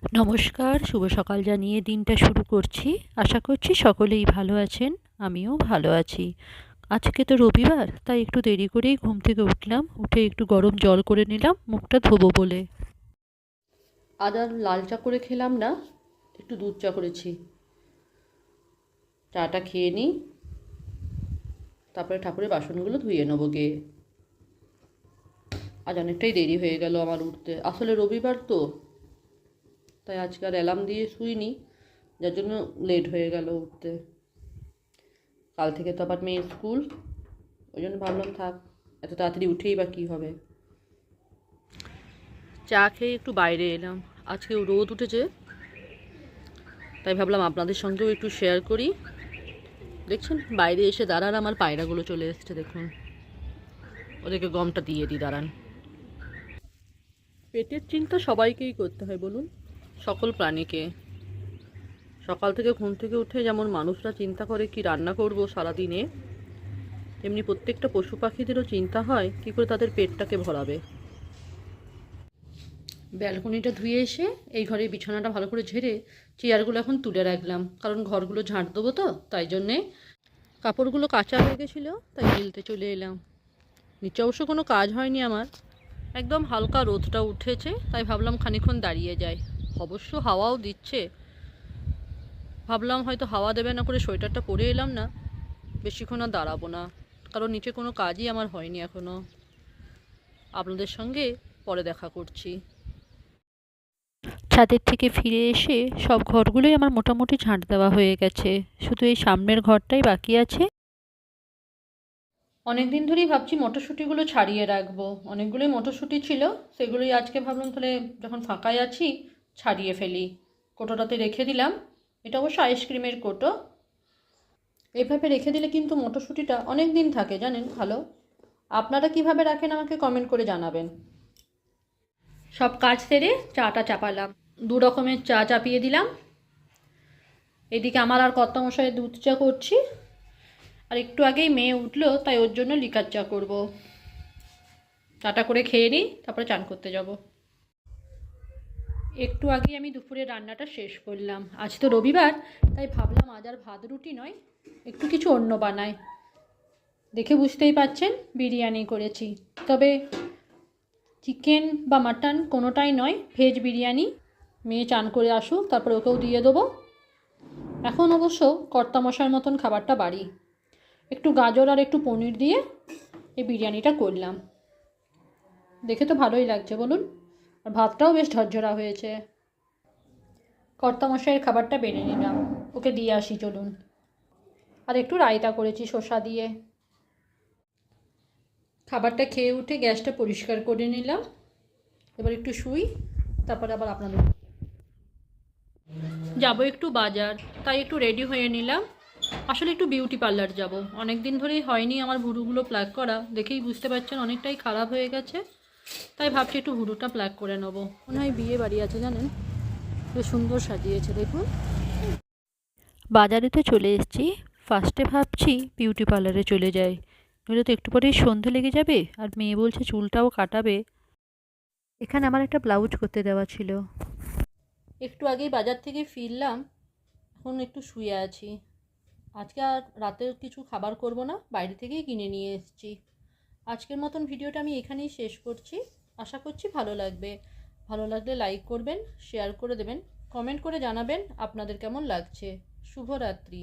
নমস্কার, শুভ সকাল জানিয়ে দিনটা শুরু করছি। আশা করছি সকলেই ভালো আছেন, আমিও ভালো আছি। আজকে তো রবিবার, তাই একটু দেরি করেই ঘুম থেকে উঠলাম। উঠে একটু গরম জল করে নিলাম মুখটা ধোবো বলে। আজ আর লাল চা করে খেলাম না, একটু দুধ চা করেছি। চাটা খেয়ে নিই, তারপরে ঠাকুরের বাসনগুলো ধুয়ে নেবো গিয়ে। আজ অনেকটাই দেরি হয়ে গেল আমার উঠতে, আসলে রবিবার তো, তাই আজকে আর অ্যালার্ম দিয়ে শুইনি, যার জন্য লেট হয়ে গেল উঠতে। কাল থেকে তো আবার মেয়ের স্কুল, ওই জন্য ভাবলাম থাক, এত তাড়াতাড়ি উঠেই বা কী হবে। চা খেয়ে একটু বাইরে এলাম, আজকে রোদ উঠেছে, তাই ভাবলাম আপনাদের সঙ্গেও একটু শেয়ার করি। দেখছেন বাইরে এসে দাঁড়ান, আমার পায়রাগুলো চলে এসছে, দেখুন। ওদেরকে গমটা দিয়ে দিই, দাঁড়ান। পেটের চিন্তা সবাইকেই করতে হয় বলুন, সকল প্রাণীকে। সকাল থেকে ঘুম থেকে উঠে যেমন মানুষরা চিন্তা করে কি রান্না করব সারাদিনে, তেমনি প্রত্যেকটা পশু পাখিদেরও চিন্তা হয় কী করে তাদের পেটটাকে ভরাবে। ব্যালকনিটা ধুয়ে এসে এই ঘরে বিছানাটা ভালো করে ঝেড়ে চেয়ারগুলো এখন তুলে রাখলাম, কারণ ঘরগুলো ঝাঁট দেবো তো, তাই জন্যে। কাপড়গুলো কাঁচা হয়ে গেছিলো, তাই মেলতে চলে এলাম। নিচে অবশ্য কোনো কাজ হয়নি আমার, একদম হালকা রোদটা উঠেছে, তাই ভাবলাম খানিকক্ষণ দাঁড়িয়ে যাই। অবশ্য হাওয়াও দিচ্ছে, ভাবলাম হয়তো হাওয়া দেবে না করে সোয়েটারটা পরে এলাম না, বেশিক্ষণ আর দাঁড়াবো না, কারণ নিচে কোনো কাজই আমার হয়নি এখনও। আপনাদের সঙ্গে পরে দেখা করছি। ছাদের থেকে ফিরে এসে সব ঘরগুলোই আমার মোটামুটি ঝাঁট দেওয়া হয়ে গেছে, শুধু এই সামনের ঘরটাই বাকি আছে। অনেক দিন ধরেই ভাবছি মটরশুঁটিগুলো ছাড়িয়ে রাখবো, অনেকগুলোই মটরশুঁটি ছিল, সেগুলোই আজকে ভাবলাম তাহলে যখন ফাঁকায় আছি ছাড়িয়ে ফেলি। কোটোটাতে রেখে দিলাম, এটা অবশ্য আইসক্রিমের কোটো। এইভাবে রেখে দিলে কিন্তু মটরশুঁটিটা অনেক দিন থাকে জানেন, ভালো। আপনারা কিভাবে রাখেন আমাকে কমেন্ট করে জানাবেন। সব কাজ সেরে চাটা চাপালাম, দু রকমের চা চাপিয়ে দিলাম। এদিকে আমার আর কর্তামশাই দুধ চা করছি, আর একটু আগেই মেয়ে উঠলো, তাই ওর জন্য লিকার চা করব। চাটা করে খেয়ে নিই, তারপরে চান করতে যাব। একটু আগেই আমি দুপুরে রান্নাটা শেষ করলাম। আজ তো রবিবার, তাই ভাবলাম আজ আর ভাত রুটি নয়, একটু কিছু অন্য বানাই। দেখে বুঝতেই পাচ্ছেন বিরিয়ানি করেছি, তবে চিকেন বা মাটন কোনোটাই নয়, ভেজ বিরিয়ানি। মেয়ে চান করে আসুক, তারপর ওকেও দিয়ে দেবো। এখন অবশ্য কর্তামশার মতন খাবারটা বাড়ি, একটু গাজর আর একটু পনির দিয়ে এই বিরিয়ানিটা করলাম। দেখে তো ভালোই লাগছে বলুন, আর ভাতটাও বেশ ঝরঝরা হয়েছে। কর্তামশাইয়ের খাবারটা বেড়ে নিলাম, ওকে দিয়ে আসি চলুন। আর একটু রায়তা করেছি শসা দিয়ে। খাবারটা খেয়ে উঠে গ্যাসটা পরিষ্কার করে নিলাম, এবার একটু শুই, তারপরে আবার আপনাদের যাবো একটু বাজার, তাই একটু রেডি হয়ে নিলাম। আসলে একটু বিউটি পার্লার যাব, অনেক দিন ধরেই হয়নি আমার ভুরুগুলো প্লাগ করা, দেখেই বুঝতে পারছেন অনেকটাই খারাপ হয়ে গেছে, তাই ভাবছি একটু ভুরুটা প্লাগ করে নেবো। মনে হয় বিয়ে বাড়ি আছে জানেন, বেশ সুন্দর সাজিয়েছে দেখুন। বাজারে তো চলে এসেছি, ফার্স্টে ভাবছি বিউটি পার্লারে চলে যাই, নইলে তো একটু পরেই সন্ধে লেগে যাবে, আর মেয়ে বলছে চুলটাও কাটাবে। এখানে আমার একটা ব্লাউজ করতে দেওয়া ছিল। একটু আগেই বাজার থেকে ফিরলাম, এখন একটু শুয়ে আছি। আজকে আর রাতে কিছু খাবার করব না, বাইরে থেকেই কিনে নিয়ে এসেছি। আজকের মতন ভিডিওটা আমি এখানেই শেষ করছি, আশা করছি ভালো লাগবে। ভালো লাগলে লাইক করবেন, শেয়ার করে দেবেন, কমেন্ট করে জানাবেন আপনাদের কেমন লাগছে। শুভরাত্রি।